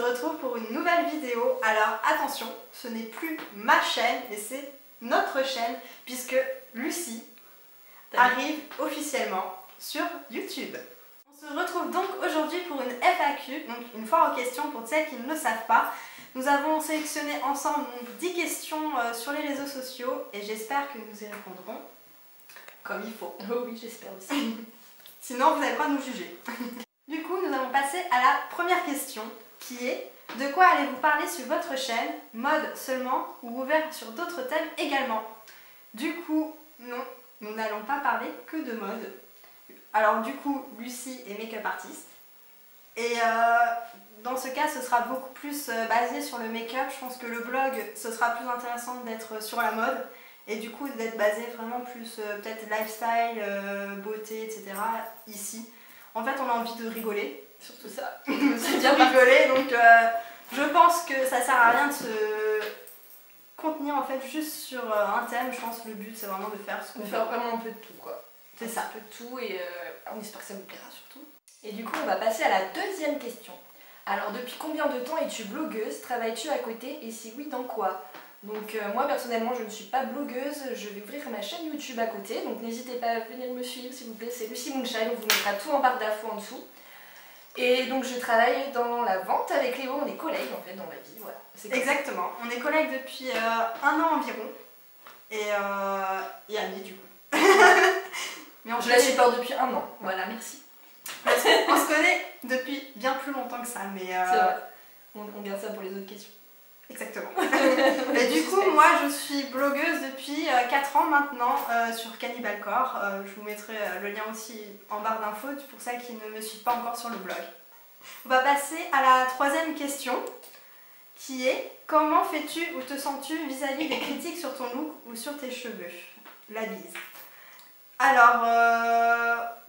retrouve pour une nouvelle vidéo. Alors attention, ce n'est plus ma chaîne, mais c'est notre chaîne, puisque Lucie arrive officiellement sur YouTube. On se retrouve donc aujourd'hui pour une FAQ, donc une foire aux questions pour celles qui ne le savent pas. Nous avons sélectionné ensemble 10 questions sur les réseaux sociaux et j'espère que nous y répondrons comme il faut. Oh oui, j'espère aussi. Sinon, vous n'allez pas nous juger. Du coup, nous allons passer à la première question qui est: de quoi allez-vous parler sur votre chaîne? Mode seulement ou ouvert sur d'autres thèmes également? Du coup, non, nous n'allons pas parler que de mode. Alors du coup, Lucie est make-up artiste. Et dans ce cas, ce sera beaucoup plus basé sur le make-up. Je pense que le blog, ce sera plus intéressant d'être sur la mode. Et du coup, d'être basé vraiment plus peut-être lifestyle, beauté, etc. ici. En fait, on a envie de rigoler. Surtout ça. C'est bien rigoler, donc je pense que ça sert à rien de se contenir en fait juste sur un thème. Je pense que le but, c'est vraiment de faire ce qu'on On veut. fait vraiment un peu de tout, quoi. C'est ça. Un peu de tout et on espère que ça vous plaira surtout. Et du coup, on va passer à la deuxième question. Alors, depuis combien de temps es-tu blogueuse? Travailles-tu à côté? Et si oui, dans quoi? Donc moi personnellement je ne suis pas blogueuse, je vais ouvrir ma chaîne YouTube à côté, donc n'hésitez pas à venir me suivre s'il vous plaît, c'est Lucie Moonshine, on vous mettra tout en barre d'infos en dessous. Et donc je travaille dans la vente avec Léo, on est collègues en fait dans la vie, voilà. Exactement, on est collègues depuis 1 an environ, et amis du coup. Mais je la supporte depuis 1 an, voilà, merci. On se connaît depuis bien plus longtemps que ça, mais... C'est vrai, on garde ça pour les autres questions. Exactement. Et du coup, moi je suis blogueuse depuis 4 ans maintenant sur Cannibal Core. Je vous mettrai le lien aussi en barre d'infos pour celles qui ne me suivent pas encore sur le blog. On va passer à la troisième question qui est: comment fais-tu ou te sens-tu vis-à-vis des critiques sur ton look ou sur tes cheveux? La bise. Alors,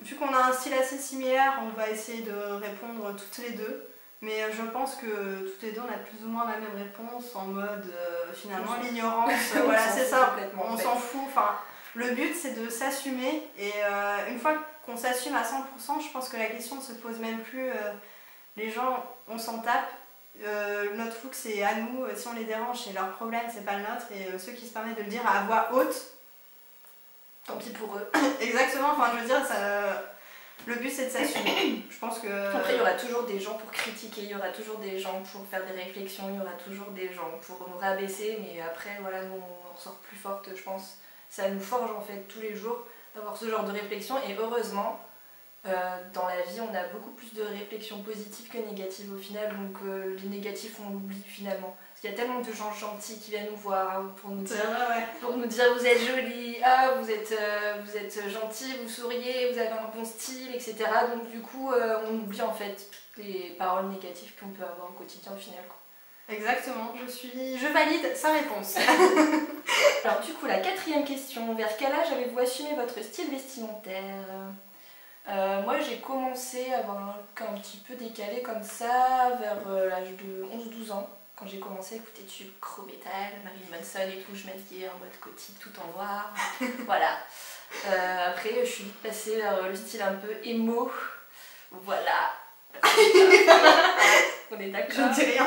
vu qu'on a un style assez similaire, on va essayer de répondre toutes les deux. Mais je pense que toutes les deux on a plus ou moins la même réponse en mode finalement l'ignorance, voilà c'est ça, on s'en fout. Enfin, le but c'est de s'assumer et une fois qu'on s'assume à 100%, je pense que la question ne se pose même plus. Les gens, on s'en tape, notre look c'est à nous, si on les dérange c'est leur problème, c'est pas le nôtre, et ceux qui se permettent de le dire à voix haute, tant pis pour eux. Exactement, enfin je veux dire ça... Le but c'est de s'assumer. Je pense que... Après il y aura toujours des gens pour critiquer, il y aura toujours des gens pour faire des réflexions, il y aura toujours des gens pour nous rabaisser, mais après voilà, nous on ressort plus forte, je pense. Ça nous forge en fait tous les jours d'avoir ce genre de réflexion, et heureusement dans la vie on a beaucoup plus de réflexions positives que négatives au final, donc les négatifs on l'oublie finalement. Parce qu'il y a tellement de gens gentils qui viennent nous voir pour nous dire vous êtes jolie, ah, vous êtes gentil, vous souriez, vous avez un bon style, etc. Donc du coup on oublie en fait les paroles négatives qu'on peut avoir au quotidien au final, quoi. Exactement, je valide sa réponse. Alors du coup la quatrième question: vers quel âge avez-vous assumé votre style vestimentaire? Moi j'ai commencé à avoir un look un petit peu décalé comme ça vers l'âge de 11-12 ans, quand j'ai commencé à écouter du gros métal, Marilyn Manson et tout. Je m'habillais en mode gothique tout en noir, voilà. Après je suis vite passée vers le style un peu emo, voilà. On est d'accord. Je ne dis rien.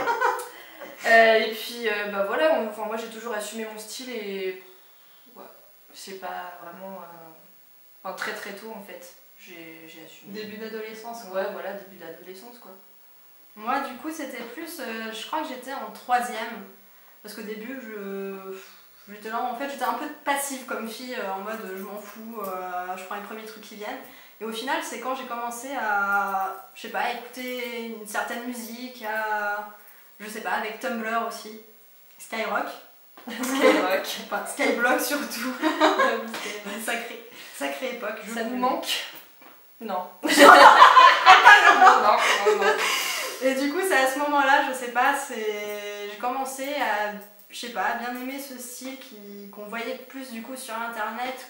Et puis bah voilà, enfin, moi j'ai toujours assumé mon style et ouais, c'est pas vraiment enfin, très très tôt en fait j'ai assumé. Début d'adolescence. Ouais voilà, début d'adolescence quoi. Moi du coup c'était plus, je crois que j'étais en 3e, parce qu'au début j'étais là, en fait j'étais un peu passive comme fille, en mode je m'en fous, je prends les premiers trucs qui viennent. Et au final c'est quand j'ai commencé à, je sais pas, écouter une certaine musique, à, je sais pas, avec Tumblr aussi, Skyrock. Skyrock. Enfin, Skyblock surtout. Sacrée époque. Ça nous manque? Non. Non. Et du coup, c'est à ce moment-là, je sais pas, j'ai commencé à, je sais pas, bien aimer ce style qu'on voyait plus du coup sur internet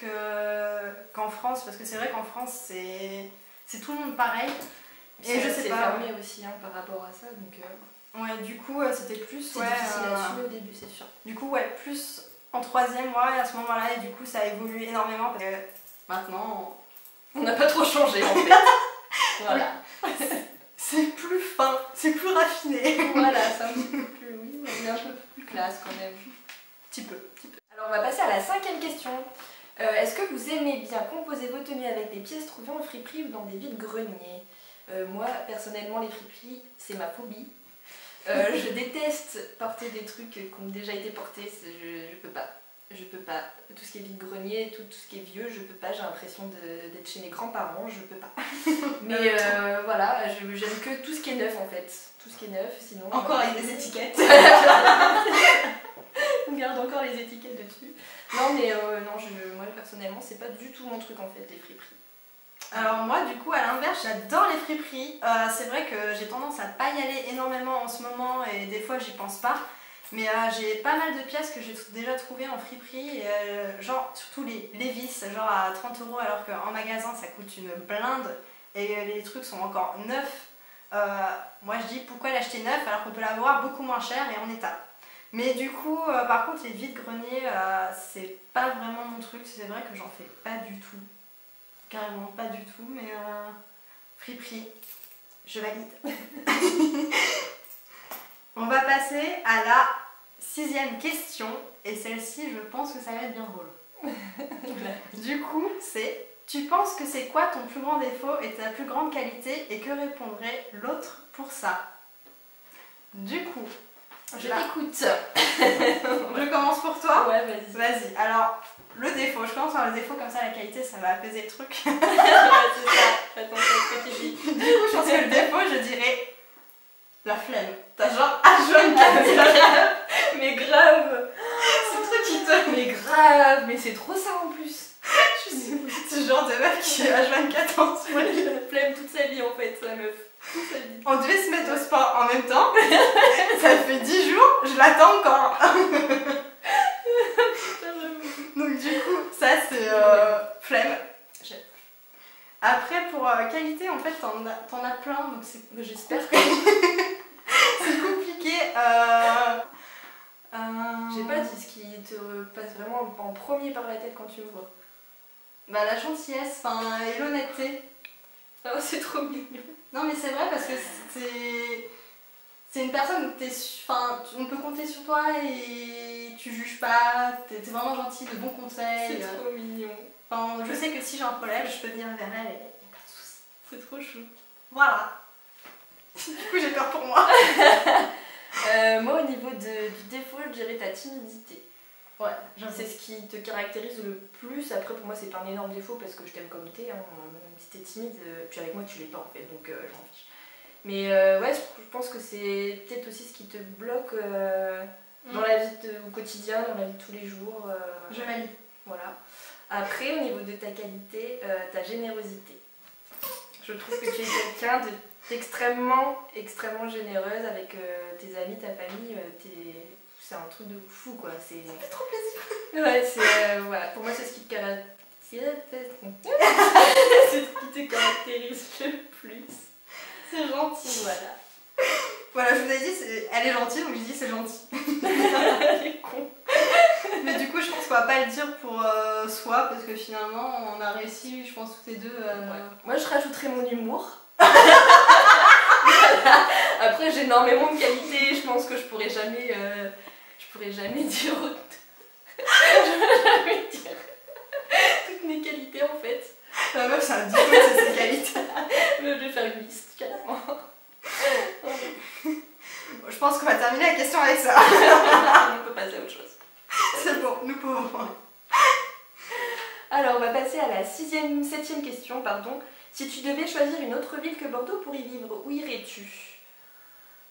qu'en France, parce que c'est vrai qu'en France, c'est tout le monde pareil. Et je sais pas. C'est fermé aussi hein, par rapport à ça, donc... Ouais, du coup, c'était plus... C'est difficile à assumer au début, c'est sûr. Du coup, ouais, plus en 3e, ouais, à ce moment-là, et du coup, ça a évolué énormément, parce que maintenant... On n'a pas trop changé, en fait. Voilà. c'est plus fin, c'est plus raffiné. Voilà, c'est un petit peu plus, oui, mais un peu plus classe quand même. Petit peu. Alors on va passer à la 5e question. Est-ce que vous aimez bien composer vos tenues avec des pièces trouvées en friperie ou dans des vides-greniers? Moi, personnellement, les friperies, c'est ma phobie. Je déteste porter des trucs qui ont déjà été portés, je peux pas. Je peux pas. Tout ce qui est vide-grenier, tout ce qui est vieux, je peux pas. J'ai l'impression d'être chez mes grands-parents, je peux pas. Mais voilà, j'aime que tout ce qui est neuf en fait. Tout ce qui est neuf, sinon... Encore avec des étiquettes. On garde encore les étiquettes dessus. Non mais non, moi personnellement, c'est pas du tout mon truc en fait, les friperies. Alors moi du coup à l'inverse j'adore les friperies, c'est vrai que j'ai tendance à pas y aller énormément en ce moment et des fois j'y pense pas, mais j'ai pas mal de pièces que j'ai déjà trouvées en friperie, genre surtout les vis, genre à 30 € alors qu'en magasin ça coûte une blinde et les trucs sont encore neufs. Moi je dis pourquoi l'acheter neuf alors qu'on peut l'avoir beaucoup moins cher et en état. Mais du coup par contre les vides-greniers c'est pas vraiment mon truc, c'est vrai que j'en fais pas du tout. Carrément pas du tout, mais friperie, je valide. On va passer à la 6e question, et celle-ci, je pense que ça va être bien drôle. Du coup, c'est: tu penses que c'est quoi ton plus grand défaut et ta plus grande qualité, et que répondrait l'autre pour ça? Du coup, je t'écoute. Je commence pour toi? Ouais, vas-y. Vas-y, alors... Le défaut, je commence par le défaut, comme ça la qualité ça va apaiser le truc. C'est ça, attends, ce que tu dis. Du coup, je pense que le défaut, je dirais la flemme. T'as genre H24. Mais grave. C'est le truc qui te. Mais grave, mais c'est trop ça en plus. Je sais pas. C'est le genre de meuf qui est H24 en soi. La flemme toute sa vie en fait, la meuf. Toute sa vie. On devait se mettre au sport en même temps. Ça fait 10 jours, je l'attends encore. Donc du coup, ça c'est flemme. Après pour qualité, en fait t'en as plein, donc j'espère que c'est compliqué. J'ai pas dit ce qui te passe vraiment en premier par la tête quand tu me vois. Bah la gentillesse, et l'honnêteté. Oh, c'est trop mignon. Non mais c'est vrai parce que c'est une personne où on peut compter sur toi et tu juges pas, t'es vraiment gentil, de bons conseils. C'est trop mignon. Je sais que si j'ai un problème, je peux venir vers elle et y a pas de soucis. C'est trop chou. Voilà. Du coup j'ai peur pour moi. Moi au niveau du défaut, je dirais ta timidité. Ouais, c'est ce qui te caractérise le plus. Après pour moi c'est pas un énorme défaut parce que je t'aime comme t'es, hein. Même si t'es timide, puis avec moi tu l'es pas en fait, donc j'en fiche. Mais ouais, je pense que c'est peut-être aussi ce qui te bloque dans la vie au quotidien, dans la vie de tous les jours. Je valide. Voilà. Après, au niveau de ta qualité, ta générosité. Je trouve que tu es quelqu'un d'extrêmement, extrêmement généreuse avec tes amis, ta famille. C'est un truc de fou quoi. C'est trop plaisir. Ouais, voilà. Pour moi, c'est ce qui te caractérise. C'est ce qui te caractérise le plus. C'est gentil. Voilà. Voilà, je vous ai dit, elle est gentille, donc je dis c'est gentil. Elle est con. Mais du coup, je pense qu'on va pas le dire pour soi, parce que finalement, on a réussi, je pense, toutes les deux. Ouais. Moi, je rajouterais mon humour. Après, j'ai énormément de qualités, je pense que je pourrais jamais dire. Je pourrais jamais dire toutes mes qualités en fait. La meuf, c'est un diplôme, c'est ses qualités. Je vais faire une liste, carrément. Je pense qu'on va terminer la question avec ça. On peut passer à autre chose. C'est bon, nous pouvons. Alors, on va passer à la 7e question, pardon. Si tu devais choisir une autre ville que Bordeaux pour y vivre, où irais-tu?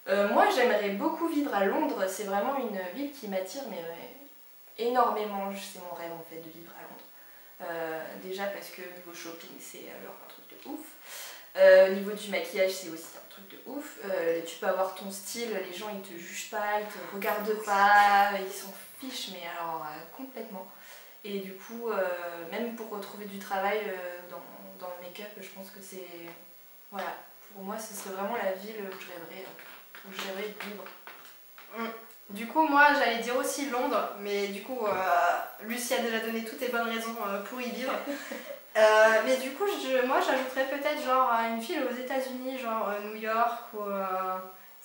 Moi, j'aimerais beaucoup vivre à Londres. C'est vraiment une ville qui m'attire, mais énormément. C'est mon rêve en fait de vivre à Londres. Déjà parce que niveau shopping, c'est alors un truc de ouf. Au niveau du maquillage, c'est aussi un truc de ouf. Tu peux avoir ton style, les gens ils te jugent pas, ils te regardent pas, ils s'en fichent, mais alors complètement. Et du coup, même pour retrouver du travail dans le make-up, je pense que c'est... Voilà, pour moi, ce serait vraiment la ville où je rêverais de vivre. Du coup, moi, j'allais dire aussi Londres, mais du coup, Lucie a déjà donné toutes les bonnes raisons pour y vivre. Mais du coup, moi j'ajouterais peut-être genre une ville aux États-Unis, genre New York ou.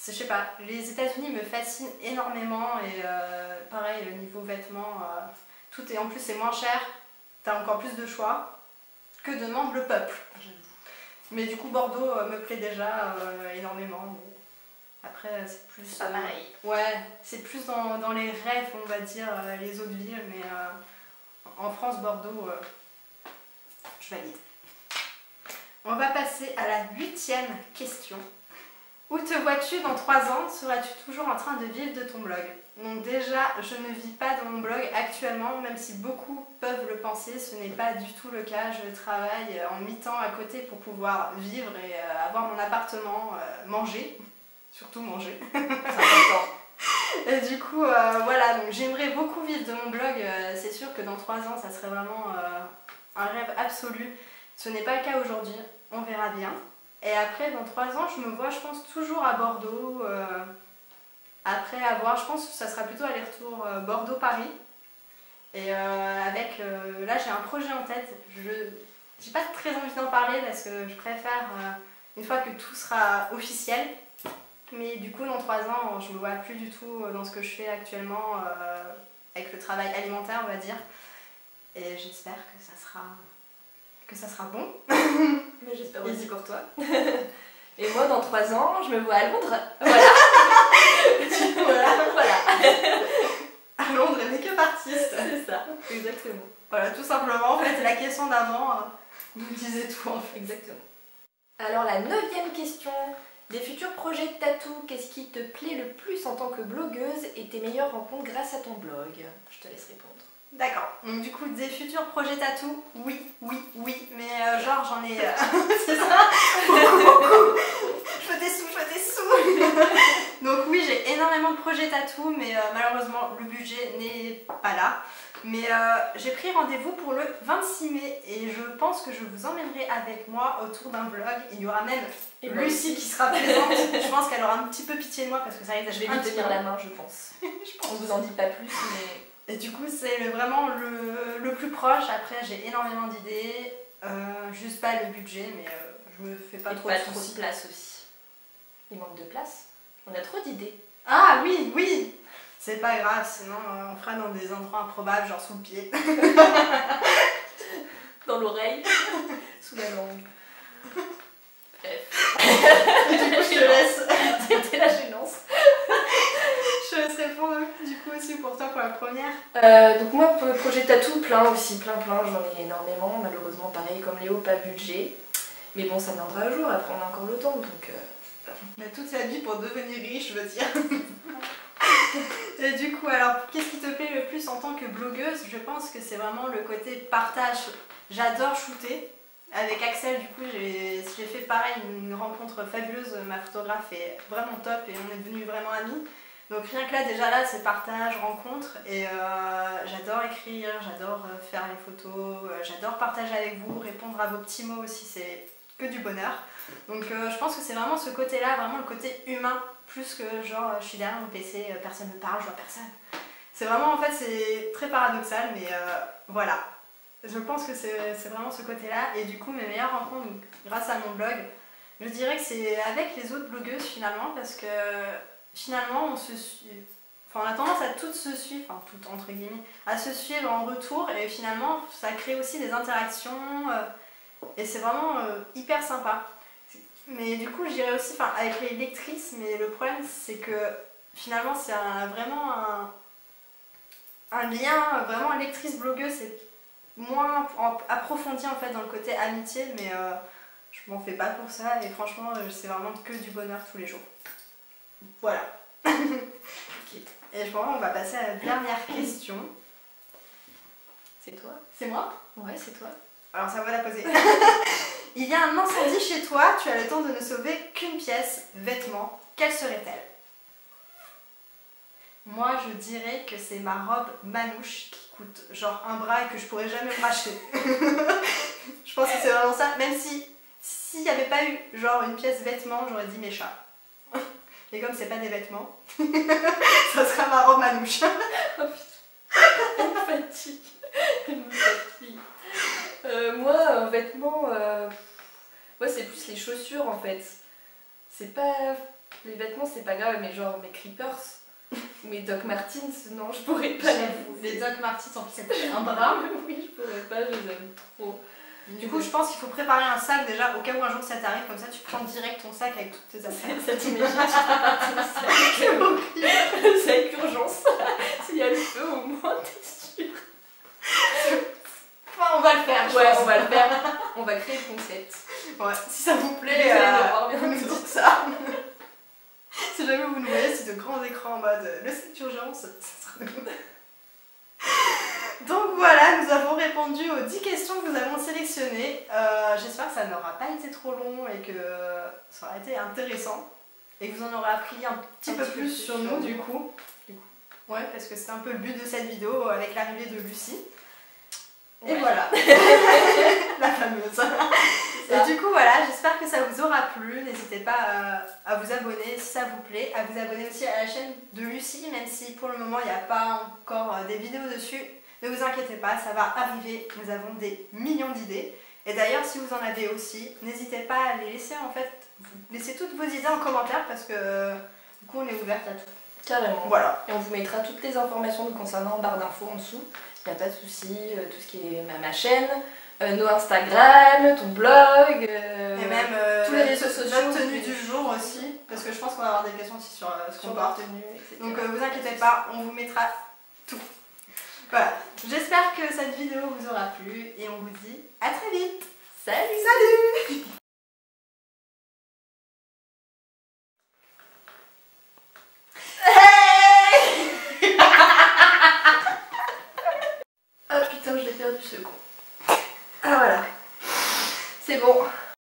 Je sais pas, les États-Unis me fascinent énormément et pareil, niveau vêtements, tout est en plus c'est moins cher, t'as encore plus de choix que demande le peuple. Mais du coup, Bordeaux me plaît déjà énormément. Mais après, c'est plus. C'est pas pareil. Ouais, c'est plus dans les rêves, on va dire, les autres villes, mais en France, Bordeaux, je valide. On va passer à la 8e question. Où te vois-tu dans 3 ans? Seras-tu toujours en train de vivre de ton blog? Donc déjà, je ne vis pas de mon blog actuellement, même si beaucoup peuvent le penser, ce n'est pas du tout le cas. Je travaille en mi-temps à côté pour pouvoir vivre et avoir mon appartement, manger, surtout manger. C'est important. Et du coup, voilà, donc j'aimerais beaucoup vivre de mon blog. C'est sûr que dans 3 ans, ça serait vraiment un rêve absolu. Ce n'est pas le cas aujourd'hui, on verra bien. Et après, dans 3 ans, je me vois, je pense, toujours à Bordeaux. Après avoir, je pense que ça sera plutôt aller-retour Bordeaux-Paris. Et avec, là, j'ai un projet en tête. Je n'ai pas très envie d'en parler parce que je préfère, une fois que tout sera officiel. Mais du coup, dans 3 ans, je me vois plus du tout dans ce que je fais actuellement avec le travail alimentaire, on va dire. Et j'espère que ça sera bon. Mais j'espère aussi pour toi. Et moi, dans 3 ans, je me vois à Londres. Voilà. voilà. À Londres, et make-up artiste. C'est ça, exactement. Voilà, tout simplement. En fait, la question d'avant nous disait tout, en fait. Exactement. Alors, la 9e question. Des futurs projets de tatou, qu'est-ce qui te plaît le plus en tant que blogueuse et tes meilleures rencontres grâce à ton blog? Je te laisse répondre. D'accord, donc du coup des futurs projets tatou, oui, mais genre j'en ai... c'est ça. Beaucoup. Je veux des sous. Donc oui, j'ai énormément de projets tatou, mais malheureusement le budget n'est pas là. Mais j'ai pris rendez-vous pour le 26 mai et je pense que je vous emmènerai avec moi autour d'un vlog. Il y aura même Lucie qui sera présente. Je pense qu'elle aura un petit peu pitié de moi parce que ça risque d'être... Je vais lui tenir la main, je pense. On vous en dit pas plus, mais... Et du coup, c'est vraiment le plus proche. Après, j'ai énormément d'idées. Juste pas le budget, mais je me fais pas trop de soucis. De place aussi. Il manque de place. On a trop d'idées. Ah oui. C'est pas grave, sinon on fera dans des endroits improbables, genre sous le pied. Dans l'oreille. Sous la langue. Bref. Du coup, je te laisse. C'était la gênance. Je te laisse répondre du coup aussi pour toi pour la première. Donc moi pour le projet tatou, plein, j'en ai énormément. Malheureusement pareil comme Léo, pas de budget. Mais bon, ça viendra un jour, après on a encore le temps, donc... On a toute sa vie pour devenir riche, je veux dire. Et du coup, alors, qu'est-ce qui te plaît le plus en tant que blogueuse? Je pense que c'est vraiment le côté partage. J'adore shooter. Avec Axel, du coup, j'ai fait pareil, une rencontre fabuleuse. Ma photographe est vraiment top et on est devenus vraiment amis. Donc rien que là, déjà là, c'est partage, rencontre. Et j'adore écrire, j'adore faire les photos, j'adore partager avec vous, répondre à vos petits mots aussi, c'est que du bonheur. Donc je pense que c'est vraiment ce côté-là, vraiment le côté humain, plus que genre je suis derrière mon PC, personne ne parle, je vois personne. C'est vraiment, en fait, c'est très paradoxal, mais voilà. Je pense que c'est vraiment ce côté-là. Et du coup, mes meilleures rencontres, donc, grâce à mon blog, je dirais que c'est avec les autres blogueuses finalement, parce que finalement, on se suit. Enfin, on a tendance à toutes se suivre, enfin toutes entre guillemets, à se suivre en retour, et finalement, ça crée aussi des interactions, et c'est vraiment hyper sympa. Mais du coup, je dirais aussi, enfin, avec les lectrices, mais le problème, c'est que finalement, c'est vraiment un lien, vraiment lectrice-blogueuse, c'est moins approfondi en fait dans le côté amitié, mais je m'en fais pas pour ça, et franchement, c'est vraiment que du bonheur tous les jours. Voilà. Okay. Et je pense qu'on va passer à la dernière question. C'est toi? C'est moi? Ouais, c'est toi. Alors ça va la poser. Il y a un incendie chez toi, tu as le temps de ne sauver qu'une pièce, vêtement. Quelle serait-elle? Moi je dirais que c'est ma robe Manouche qui coûte genre un bras et que je pourrais jamais me racheter. Je pense que c'est vraiment ça, même si s'il n'y avait pas eu genre une pièce vêtement, j'aurais dit mes chats. Et comme c'est pas des vêtements, ça sera ma robe Manouche. Oh putain, elle me fatigue. Moi, vêtements, moi c'est plus les chaussures en fait. C'est pas... Les vêtements c'est pas grave, mais genre mes Creepers, mes Doc Martens, non je pourrais pas Les Doc Martens en plus c'est un bras. Oui, je pourrais pas, je les aime trop. Du coup, je pense qu'il faut préparer un sac déjà au cas où un jour ça t'arrive, comme ça tu prends direct ton sac avec toutes tes affaires. Ça t'imagine, tu fais partie du sac. C'est avec urgence. S'il y a le feu, au moins t'es sûr. Enfin, on va le faire, je Ouais, pense. on va le faire. On va créer le concept. Ouais, si ça vous plaît, Vous allez le voir vous nous bientôt. dites ça. Si jamais vous nous voyez sur de grands écrans en mode le sac d'urgence, ça sera nous. Donc voilà, nous avons répondu aux 10 questions que nous avons sélectionnées. J'espère que ça n'aura pas été trop long et que ça aura été intéressant. Et que vous en aurez appris un petit peu plus sur nous du coup. Ouais, parce que c'était un peu le but de cette vidéo avec l'arrivée de Lucie. Et Ouais. voilà, la fameuse. Et du coup voilà, j'espère que ça vous aura plu. N'hésitez pas à vous abonner si ça vous plaît, à vous abonner aussi à la chaîne de Lucie, même si pour le moment il n'y a pas encore des vidéos dessus. Ne vous inquiétez pas, ça va arriver, nous avons des millions d'idées. Et d'ailleurs, si vous en avez aussi, n'hésitez pas à les laisser en fait, laissez toutes vos idées en commentaire parce que du coup on est ouverte à tout. Carrément. Voilà. Et on vous mettra toutes les informations nous concernant en barre d'infos en dessous. Il n'y a pas de souci, tout ce qui est ma chaîne, nos Instagram, ton blog, Et même tous les réseaux sociaux. notre tenue du jour aussi, parce que je pense qu'on va avoir des questions aussi sur ce qu'on sur porte. leur tenue, etc. Donc vous inquiétez pas, on vous mettra tout. Voilà, j'espère que cette vidéo vous aura plu et on vous dit à très vite. Salut! Salut!